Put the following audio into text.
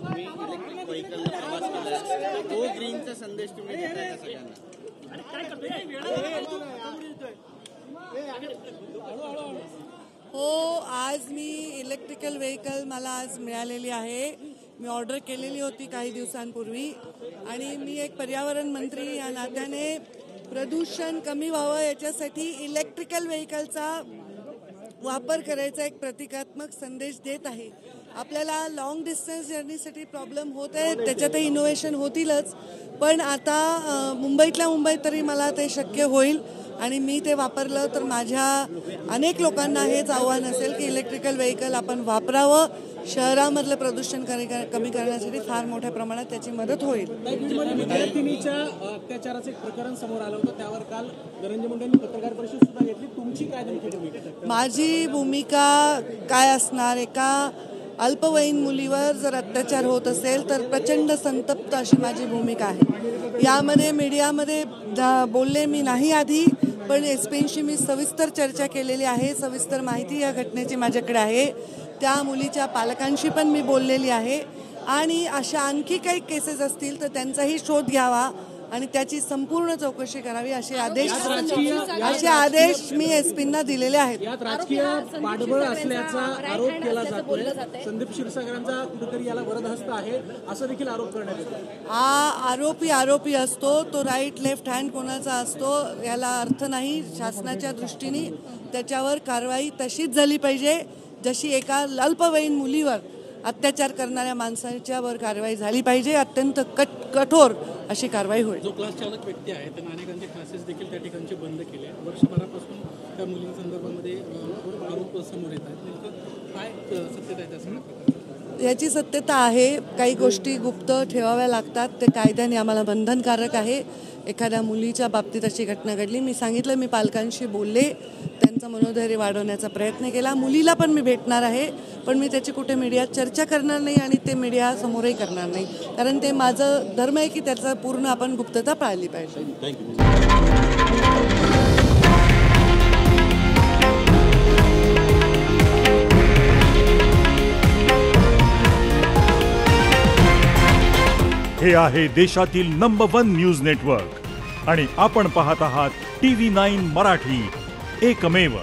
तुम्ही electric vehicle प्रवास केला, तो ग्रीनचा संदेश तुम्ही देताय का सगळ्यांना? हो, आज मी इलेक्ट्रिकल व्हेकल मला आज मिळालेली आहे. मी ऑर्डर केलेली होती काही दिवसांपूर्वी आणि मी एक पर्यावरण मंत्री या नात्याने प्रदूषण कमी व्हावं याच्यासाठी इलेक्ट्रिकल व्हेकलचा वापर करायचा एक प्रतिकात्मक संदेश देत आहे. आपल्याला लॉंग डिस्टन्स जर्नीसाठी प्रॉब्लेम होत आहे, त्याच्यातही इनोव्हेशन होतीलच, पण आता मुंबईतल्या मुंबईत तरी मला ते शक्य होईल आणि मी ते वापरलं तर माझ्या अनेक लोकांना हेच आव्हान असेल की इलेक्ट्रिकल व्हेकल आपण वापरावं. शहरामधलं प्रदूषण कमी करण्यासाठी फार मोठ्या प्रमाणात त्याची मदत होईल. विद्यार्थिनीच्या अत्याचाराचं एक प्रकरण समोर आलं होतं, त्यावर काल धनंजय मुंडेंनी पत्रकार परिषद सुद्धा घेतली. तुमची काय नेमकी भूमिका? माझी भूमिका काय असणार? एका अल्पवयीन मुलीवर जर अत्याचार होत असेल तर प्रचंड संतप्त अशी माझी भूमिका आहे. यामध्ये मीडियामध्ये बोलले मी नाही आधी, पण एसपींशी मी सविस्तर चर्चा केलेली आहे. सविस्तर माहिती या घटनेची माझ्याकडे आहे. त्या मुलीच्या पालकांशी पण मी बोललेली आहे आणि अशा आणखी काही केसेस असतील तर त्यांचाही शोध घ्यावा आणि त्याची संपूर्ण चौकशी करावी असे आदेश मी एसपींना दिलेले आहेत. यात राजकीय पाठबळ असल्याचा आरोप केला जातोय. संदीप क्षीरसागरांचा कुठेतरी याला वरदहस्त आहे असं देखील आरोप करण्यात येतो. आरोपी असतो, तो राईट लेफ्ट हँड कोणाचा असतो याला अर्थ नाही. शासनाच्या दृष्टीने त्याच्यावर कारवाई तशीच झाली पाहिजे जशी एका अल्पवयीन मुलीवर अत्याचार करणाऱ्या माणसाच्या वर कारवाई झाली पाहिजे. अत्यंत कठोर अशी कारवाई होईल. जो क्लास चालक व्यक्ती आहे त्यांना अनेकांचे क्लासेस देखील त्या ठिकाणचे बंद केले. वर्षभरापासून त्या मुलींसंदर्भामध्ये आरोप समोर येत आहेत. नेमकं काय सत्यता आहे त्या सगळ्या? याची सत्यता आहे. काही गोष्टी गुप्त ठेवाव्या लागतात, ते कायद्याने आम्हाला बंधनकारक आहे. एखाद्या मुलीच्या बाबतीत अशी घटना घडली, मी सांगितलं, मी पालकांशी बोलले, त्यांचं मनोधैर्य वाढवण्याचा प्रयत्न केला. मुलीला पण मी भेटणार आहे, पण मी त्याची कुठे मीडियात चर्चा करणार नाही आणि ते मीडियासमोरही करणार नाही, कारण ते माझं धर्म आहे की त्याचा पूर्ण आपण गुप्तता पाळली पाहिजे. हे आहे देशातील नंबर 1 न्यूज नेटवर्क आणि आपण पाहत आहात TV9 मराठी, एकमेव.